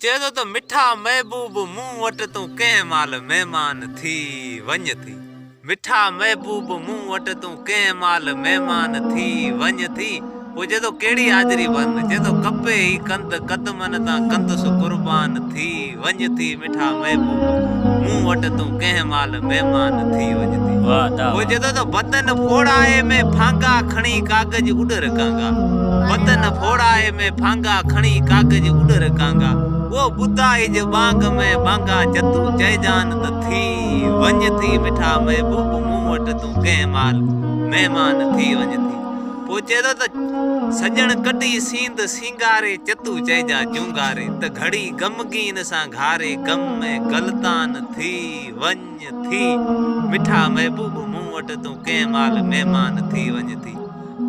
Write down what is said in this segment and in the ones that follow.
चेदो तो मिठा महबूब मुंह वट तू कंहिं माल महिमान थी वञ थी। मिठा महबूब मुंह वट तू कंहिं माल महिमान थी वञ थी। पोइ चए थो कहिड़ी हाज़िरी बंद, चए थो कपे ई कंद कदमन तां कंदुसि कुर्बान थी वञ थी। मिठा महबूब मुंह वट तू कंहिं माल महिमान थी वञ थी। पोइ चए थो बदन फोड़ाए में फांगा खणी कागज उॾ रखांगा। बदन फोड़ाए में फांगा खणी कागज उॾ रखांगा। वो बुधाई जो बांग में बांगा चतू चइजान त थी वञ थी। मिठा महबूब मुंह वट तू कंहिं माल महिमान थी वञ थी। पोइ चए थो त सजण कढी सींद सिंगारे चतू चइजा चूंगारे त घड़ी गमगीन सां घारे गम में गलतान थी वञ थी। मिठा महबूब मुंह वट तू कंहिं माल महिमान थी वञ थी।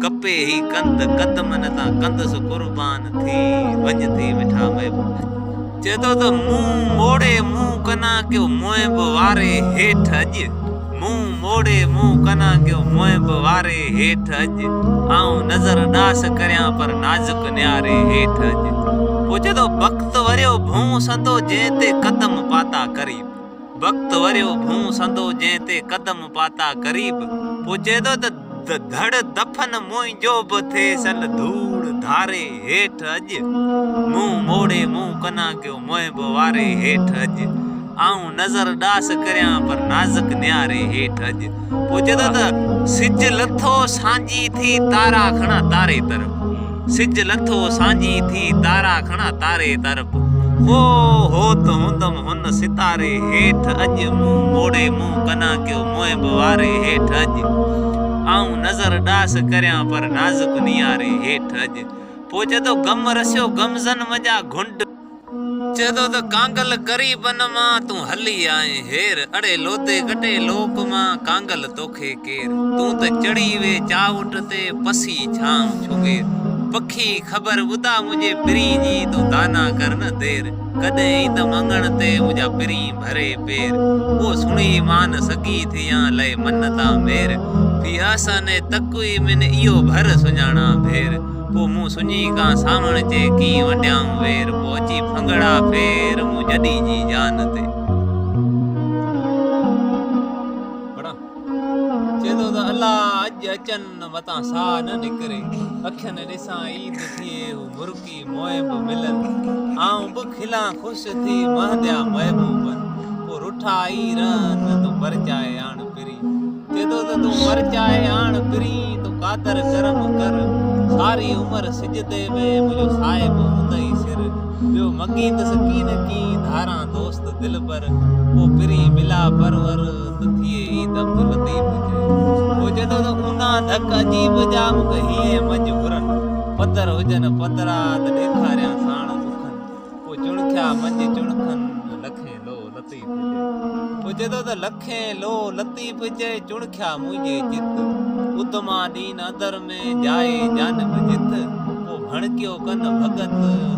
कपे ही कंद कदमन तां कंदुसि कुर्बान थी वञ थी। मिठा महबूब चए थो त मुंह मोड़े मुंह कना कयो मुंहिंब वारे हेठि अॼु। मुंह मोड़े मुंह कना कयो मुंहिंब वारे हेठि अॼु। आऊं नज़र डास करियां पर नाज़ुक न्यारे हेठि अॼु। पोइ चए थो वक़्तु वरियो भूं संदो जंहिं ते कदम पाता क़रीब। वक़्तु वरियो भूं संदो जंहिं ते कदम पाता क़रीब। पोइ चए थो त धड़ दफन मुंहिंजो बि थिए सल धूड़ धारे हेठि अॼु। मुंह मोड़े मुंह कना कयो मुंहिंब वारे हेठि अॼु। आऊं नज़र डास करियां पर नाज़ुक न्यारे हेठि अॼु। पोइ चए थो त सिज लथो सांझी थी तारा खणा तारे तरफ़। सिज लथो सांझी थी तारा खणा तारे तरफ़। ओ हो त हूंदमि हुन सितारे हेठि अॼु। मुंह मोड़े मुंह कना कयो मुंहिंब वारे हेठि अॼु। आऊं नज़र डास करियां पर नाज़ुक नियारे हेठि अॼु। पोइ चए थो गम रसियो गमज़न मजा घुंड। चए थो त कांगल ग़रीबन मां तूं हली आए हेर। अड़े लोदे कटे लोक मां कांगल तोखे केर। तूं त चढ़ी वे चावुट ते पसी छाम छुगेर। पखी ख़बर ॿुधा मुंहिंजे पिरी जी तूं दाना कर न देर। कॾहिं ईंदमि अंगण ते मुंहिंजा पिरी भरे पेर। उहो सुणी मान सगी थियां लहे मन तां मेर। पियासने तकुई मिन इहो भर सुञाणा भेर। पोइ मूं सुञी खां सावण जे की वॾियाऊं वेर। पोइ अची फंगड़ा फेर मूं जॾी जी जान ते। चए थो त अला अॼु अचनि मतां साह न निकिरे। अखियुनि ॾिसां ईद थिए हू मुर्गी मोए बि मिलनि। आऊं बि खिलां ख़ुशि थी महदिया महबूबनि। पोइ रुठा ई रहनि तूं परचाए आण पिरी। चए थो त तूं परचाए आण पिरी तूं कादर करम कर। सारी उमिरि सिजदे में मुंहिंजो साहिब हूंदई सिर। ॿियो मॻींदसि कीन की धारां दोस्त दिल पर। पोइ पिरी मिला परवर त थिए ईद अब्दुल लतीफ़ जे। पोइ चए थो त ऊना धक अजीब जा मूंखे हीअं मजबूरनि। पदर हुजनि पदरा त ॾेखारियां साण दुखनि। पोइ चुणखिया मंझि चुणखनि लखे लो लतीफ़ जे। पोइ चए थो त लखे लो लतीफ़ जे चुणखिया मुंहिंजे चित। उदमा दीन अदर में जाए जानब जित। पोइ भणकियो कन भगत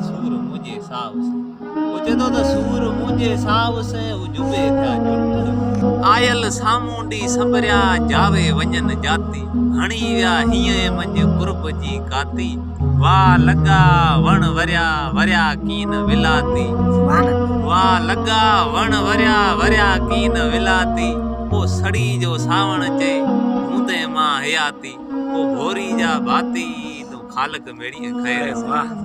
सूर मुंहिंजे साव से। पोइ चए थो त सूर मुंहिंजे साव से उजुबे थिया जुट। आयल साम्हूं ॾी संभरिया जावे वञनि जाती। हणी विया हीअं मंझि कुर्ब जी काती। वाह लॻा वण वरिया वरिया कीन विलाती। वाह लॻा वण वरिया वरिया कीन विलाती। पोइ सड़ी जो सावण चए हूंदे मां हयाती। पोइ भोरी जा भाती तूं ख़ालक मेड़ी खैर। वाह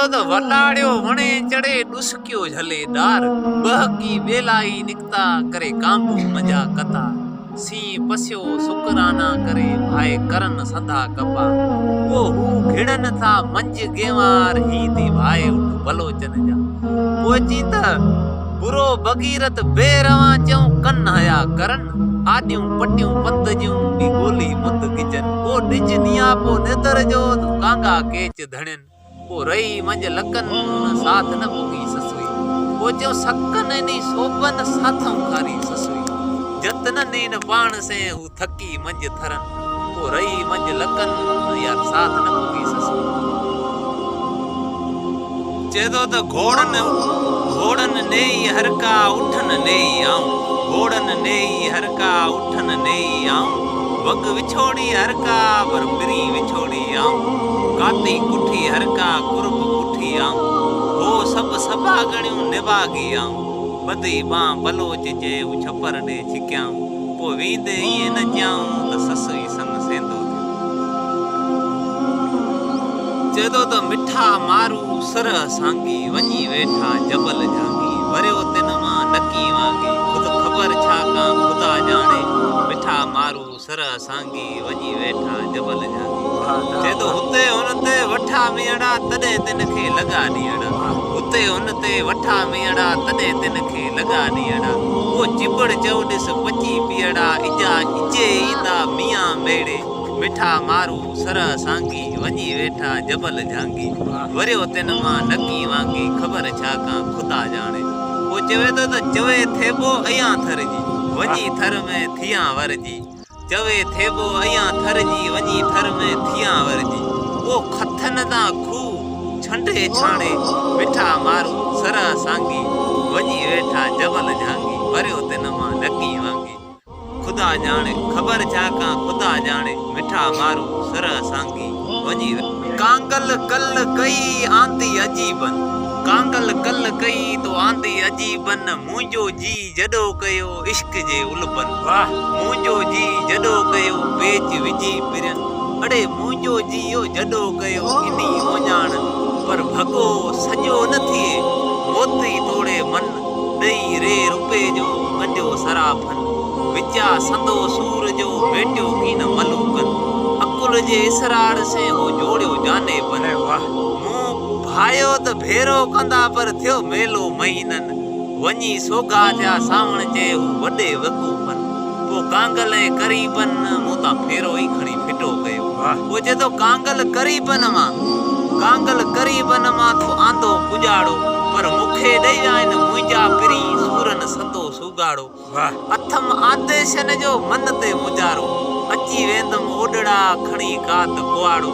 तो वलाड़ियो वणे चढ़े डुसकियो झले डार। बहकी बेलाई निकता करे कांबू मजा कता। सी पसियो शुकराना करे भाई करन सदा कपा। वो हू घिड़न था मंझ गेवार ही थी भाई उठ बलोचन जा। पोची त बुरो भगीरथ बेरवा चऊं कन हया करन। आडियूं पटियूं पंध जूं दी गोली मुद किचन। वो डिज निया पो निदर जो कांगा केच धणन। वो रही मंझ लकन साथ न पुगी ससुई। वो जो सकन नी सोबन साथम खारी ससुई। जतन नीन पाण से हु थकी मंझ थरन। वो रही मंझ लकन यार साथ न पुगी ससुई। चेदो त घोड़न नेई हरका उठन नेई आऊं। घोड़न नेई हरका उठन नेई आऊं। वग विछोड़ी हरका पर पिरी विछोड़ी आऊं। काती कुठी हरका कुर्ब सुहागणियूं निभागी आऊं बधी बां बलोच जे छपर ॾे छिकियाऊं पोइ वींदे ईअं न ॼाऊं त ससु ई संग सेंदो चेदो त मिठा मारू सर सांगी वञी वेठा जबल जागी वरियो तिन मां नकी वांगी ख़ुद ख़बर छा कां ख़ुदा ॼाणे मिठा मारू सर सांगी वञी वेठा जबल जागी चेदो हुते हुन ते वठा मियड़ा तॾहिं तिन खे लॻा ॾींहड़ा हुते हुन ते वठा मियड़ा तॾहिं तिन खे लॻा ॾींहड़ा उहो चिबड़ चओ ॾिस पची पीअड़ा इजा इजे ईंदा मियां मेड़े मिठा मारू सर सांगी वञी वेठा जबल झांगी वरियो तिन मां नकी वांगी ख़बर छा कां ख़ुदा ॼाणे पोइ चवे थो त चवे थेबो अयां थर जी वञी थर में थियां वर जी चवे थेबो अयां थर जी वञी थर में थियां वर जी वो खथन दा खू छंडे छाणे मिठा मारू सर सांगी वञी वेठा जबल झांगी वरियो तिन मां नकी वांगी ख़ुदा ॼाणे ख़बर छा कां ख़ुदा ॼाणे मिठा मारू सर सांगी वञी कांगल कल कई आंदी अजीबन कांगल कल कई तो आंदी अजीबन मुंहिंजो जी जॾो कयो इश्क जे उलबन वाह मुंहिंजो जी जॾो कयो बेच विझी पिरन अड़े मुंहिंजो जी यो जॾो कयो इनी ओञाण पर भॻो सॼो न थिए मोती तोड़े मन ॾेई रे रुपए जो कंजो सराफन विचा संदो सूर जो बेटियो की न मलूकन अकुल जे इसरार से हो जोड़ियो जाने बने वाह भायो त भेरो कंदा पर थियो मेलो महीनन वञी सोगा थिया सावण जे वॾे वकूफन पोइ कांगल ऐं करीबन मूं तां फेरो ई खणी फिटो कयो पोइ चए थो कांगल करीबन मां तो आंदो पुॼाड़ो पर मूंखे ॾेई आहिनि मुंहिंजा पिरी सूरन संदो सुगाड़ो अथम आदेशन जो मन ते मुजारो अची वेंदमि ओॾड़ा खणी कात कुआड़ो